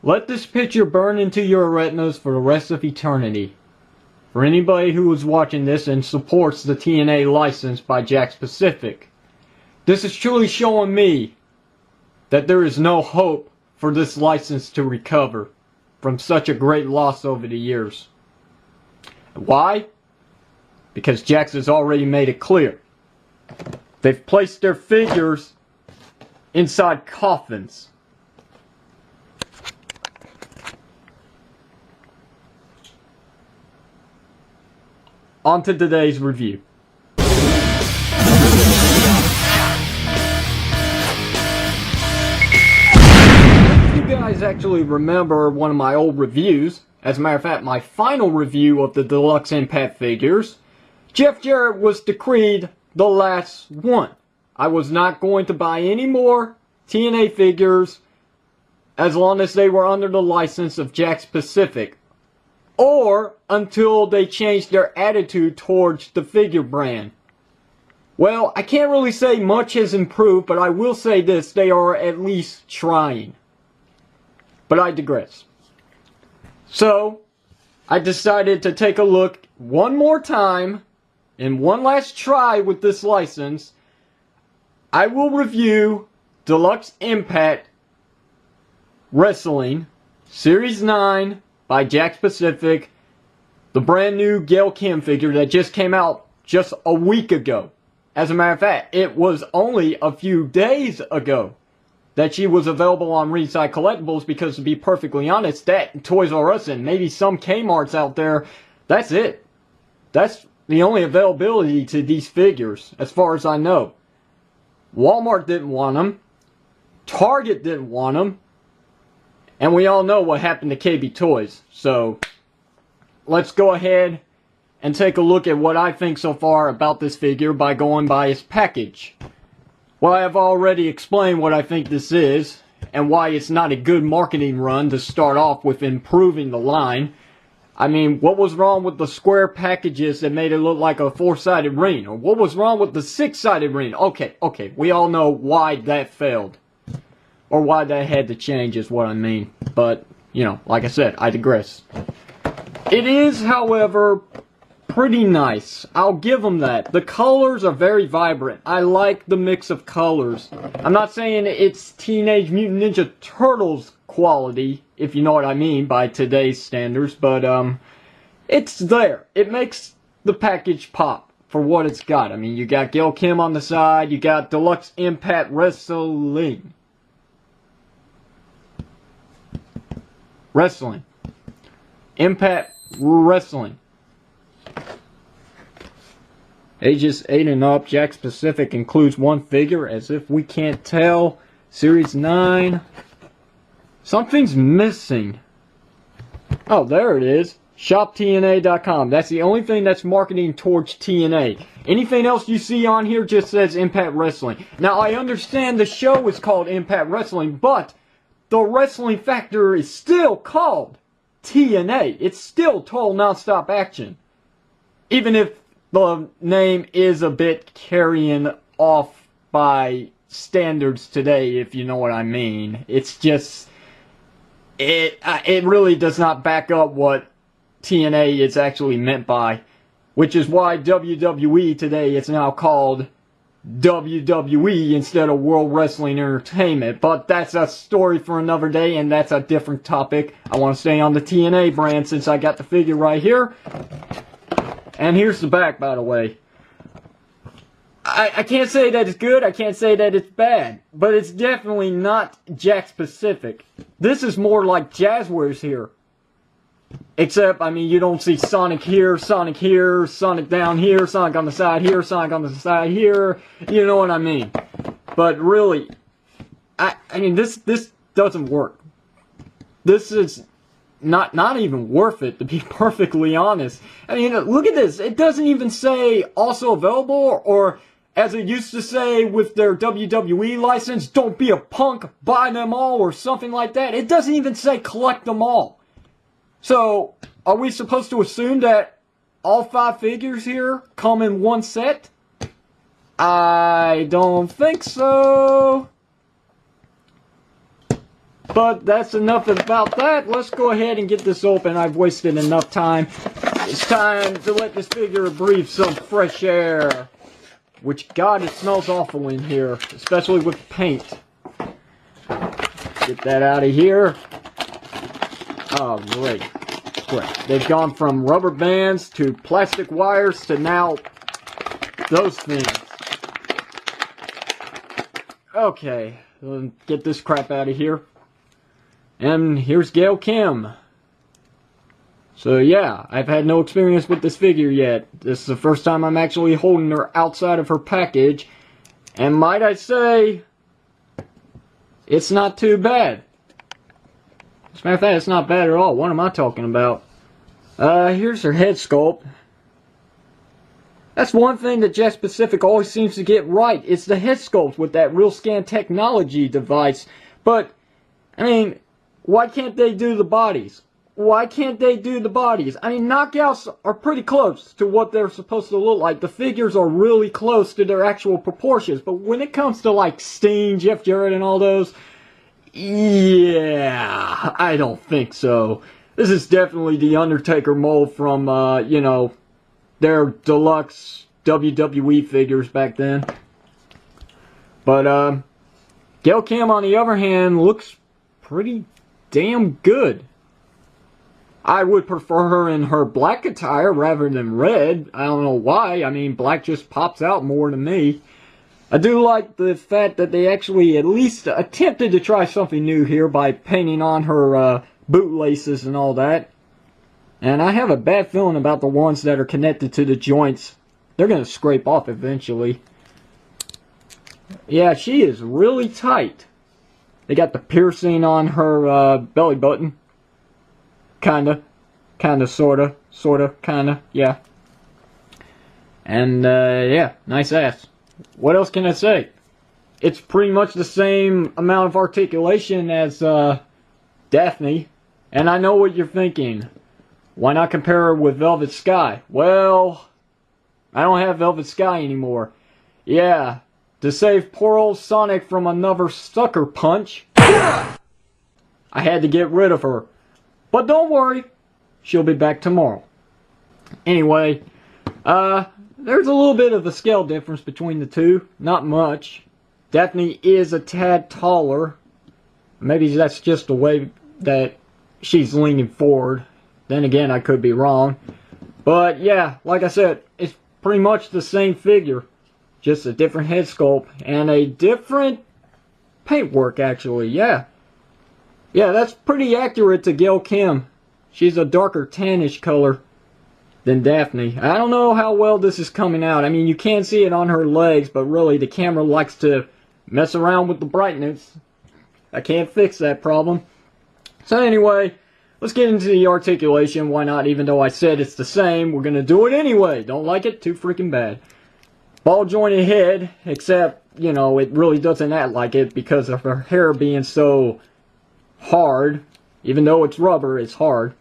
Let this picture burn into your retinas for the rest of eternity. For anybody who is watching this and supports the TNA license by Jakks Pacific, this is truly showing me that there is no hope for this license to recover from such a great loss over the years. Why? Because Jakks has already made it clear. They've placed their figures inside coffins. On to today's review. If you guys actually remember one of my old reviews, as a matter of fact, my final review of the Deluxe Impact figures, Jeff Jarrett was decreed the last one. I was not going to buy any more TNA figures as long as they were under the license of Jakks Pacific, or until they changed their attitude towards the figure brand. Well, I can't really say much has improved, but I will say this, they are at least trying. But I digress. So, I decided to take a look one more time, in one last try with this license. I will review Deluxe Impact Wrestling Series 9 by Jakks Pacific, the brand new Gail Kim figure that just came out just a week ago. As a matter of fact, it was only a few days ago that she was available on Ringside Collectibles, because to be perfectly honest, that Toys R Us and maybe some Kmart's out there, that's it. That's the only availability to these figures, as far as I know. Walmart didn't want them. Target didn't want them. And we all know what happened to KB Toys. So, let's go ahead and take a look at what I think so far about this figure by going by its package. Well, I have already explained what I think this is, and why it's not a good marketing run to start off with improving the line. I mean, what was wrong with the square packages that made it look like a four-sided ring? Or what was wrong with the six-sided ring? Okay, we all know why that failed. Or why that had to change is what I mean. But, you know, like I said, I digress. It is, however, pretty nice. I'll give them that. The colors are very vibrant. I like the mix of colors. I'm not saying it's Teenage Mutant Ninja Turtles quality, if you know what I mean by today's standards, but it's there. It makes the package pop for what it's got. I mean, you got Gail Kim on the side, you got Deluxe Impact Wrestling. Impact Wrestling. Ages 8 and up. Jakks Pacific includes one figure, as if we can't tell. Series 9. Something's missing. Oh, there it is. ShopTNA.com. That's the only thing that's marketing towards TNA. Anything else you see on here just says Impact Wrestling. Now, I understand the show is called Impact Wrestling, but the wrestling factor is still called TNA. It's still Total Nonstop Action. Even if the name is a bit carrying off by standards today, if you know what I mean. It's just, it really does not back up what TNA is actually meant by, which is why WWE today is now called WWE instead of World Wrestling Entertainment. But that's a story for another day, and that's a different topic. I want to stay on the TNA brand since I got the figure right here. And here's the back, by the way. I can't say that it's good, I can't say that it's bad, but it's definitely not Jakks Pacific. This is more like Jazzwares here. Except, I mean, you don't see Sonic here, Sonic down here, Sonic on the side here, Sonic on the side here. You know what I mean. But really, I mean, this doesn't work. This is not even worth it, to be perfectly honest. I mean, look at this. It doesn't even say also available, or as it used to say with their WWE license, don't be a punk, buy them all, or something like that. It doesn't even say collect them all. So, are we supposed to assume that all 5 figures here come in one set? I don't think so. But that's enough about that. Let's go ahead and get this open. I've wasted enough time. It's time to let this figure breathe some fresh air. Which, God, it smells awful in here. Especially with paint. Get that out of here. Oh, great. Great. They've gone from rubber bands to plastic wires to now those things. Okay. Get this crap out of here. And here's Gail Kim. So yeah, I've had no experience with this figure yet. This is the first time I'm actually holding her outside of her package. And might I say, it's not too bad. As a matter of fact, it's not bad at all. What am I talking about? Here's her head sculpt. That's one thing that Jakks Pacific always seems to get right. It's the head sculpt with that real scan technology device. But, I mean, why can't they do the bodies? Why can't they do the bodies? I mean, knockouts are pretty close to what they're supposed to look like. The figures are really close to their actual proportions. But when it comes to, like, Sting, Jeff Jarrett, and all those, yeah, I don't think so. This is definitely the Undertaker mold from, you know, their deluxe WWE figures back then. But, Gail Kim, on the other hand, looks pretty damn good. I would prefer her in her black attire rather than red. I don't know why. I mean, black just pops out more to me. I do like the fact that they actually at least attempted to try something new here by painting on her bootlaces and all that. And I have a bad feeling about the ones that are connected to the joints. They're going to scrape off eventually. Yeah, she is really tight. They got the piercing on her belly button. Kinda, sorta, kinda, yeah. And, yeah, nice ass. What else can I say? It's pretty much the same amount of articulation as, Daphne. And I know what you're thinking. Why not compare her with Velvet Sky? Well, I don't have Velvet Sky anymore. Yeah, to save poor old Sonic from another sucker punch, I had to get rid of her. But don't worry, she'll be back tomorrow. Anyway, there's a little bit of a scale difference between the two. Not much. Daphne is a tad taller. Maybe that's just the way that she's leaning forward. Then again, I could be wrong. But yeah, like I said, it's pretty much the same figure. Just a different head sculpt and a different paintwork, actually, yeah. Yeah, that's pretty accurate to Gail Kim. She's a darker tannish color than Daphne. I don't know how well this is coming out. I mean, you can see it on her legs, but really the camera likes to mess around with the brightness. I can't fix that problem. So anyway, let's get into the articulation. Why not? Even though I said it's the same, we're going to do it anyway. Don't like it? Too freaking bad. Ball jointed head, except, you know, it really doesn't act like it because of her hair being so hard. Even though it's rubber, it's hard.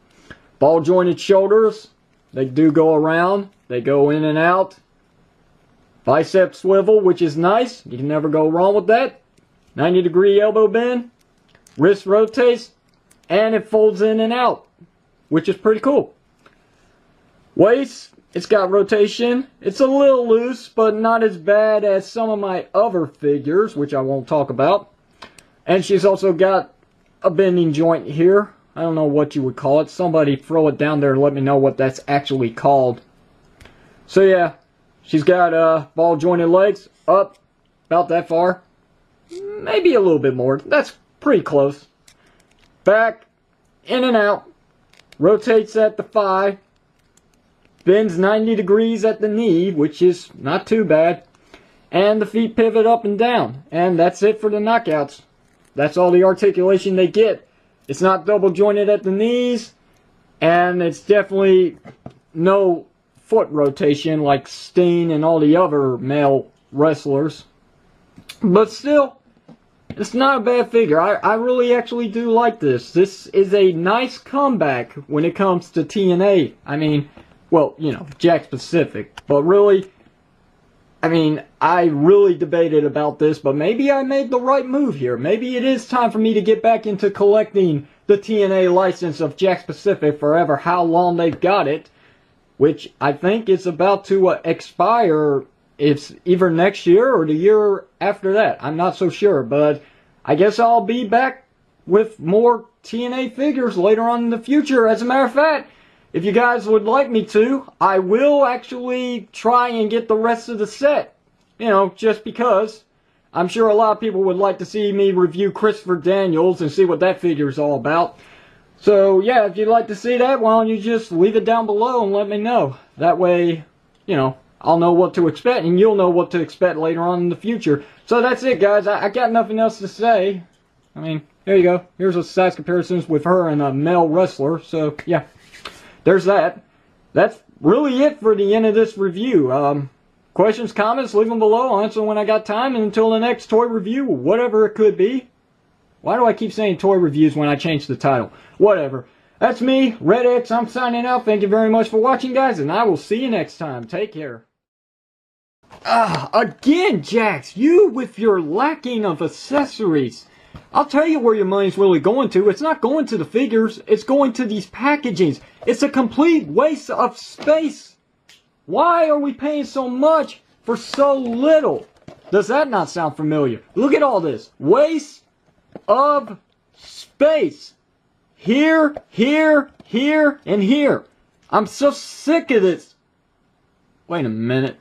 Ball jointed shoulders, they do go around, they go in and out. Bicep swivel, which is nice, you can never go wrong with that. 90-degree elbow bend, wrist rotates, and it folds in and out, which is pretty cool. Waist, it's got rotation. It's a little loose, but not as bad as some of my other figures, which I won't talk about. And she's also got a bending joint here. I don't know what you would call it. Somebody throw it down there and let me know what that's actually called. So yeah, she's got ball jointed legs up about that far. Maybe a little bit more. That's pretty close. Back, in and out. Rotates at the thigh. Bends 90 degrees at the knee, which is not too bad. And the feet pivot up and down. And that's it for the knockouts. That's all the articulation they get. It's not double jointed at the knees. And it's definitely no foot rotation like Sting and all the other male wrestlers. But still, it's not a bad figure. I really actually do like this. This is a nice comeback when it comes to TNA. I mean, well, you know, Jakks Pacific. But really, I mean, I really debated about this, but maybe I made the right move here. Maybe it is time for me to get back into collecting the TNA license of Jakks Pacific forever, how long they've got it, which I think is about to expire. It's either next year or the year after that. I'm not so sure, but I guess I'll be back with more TNA figures later on in the future. As a matter of fact, if you guys would like me to, I will actually try and get the rest of the set. You know, just because I'm sure a lot of people would like to see me review Christopher Daniels and see what that figure is all about. So, yeah, if you'd like to see that, why don't you just leave it down below and let me know. That way, you know, I'll know what to expect, and you'll know what to expect later on in the future. So that's it, guys. I got nothing else to say. I mean, there you go. Here's a size comparisons with her and a male wrestler. So, yeah. There's that. That's really it for the end of this review. Questions, comments, leave them below. I'll answer when I got time. And until the next toy review, whatever it could be. Why do I keep saying toy reviews when I change the title? Whatever. That's me, RedX. I'm signing out. Thank you very much for watching, guys. And I will see you next time. Take care. Again, Jakks. You with your lacking of accessories. I'll tell you where your money's really going to. It's not going to the figures. It's going to these packagings. It's a complete waste of space. Why are we paying so much for so little? Does that not sound familiar? Look at all this. Waste of space. Here, here, here, and here. I'm so sick of this. Wait a minute.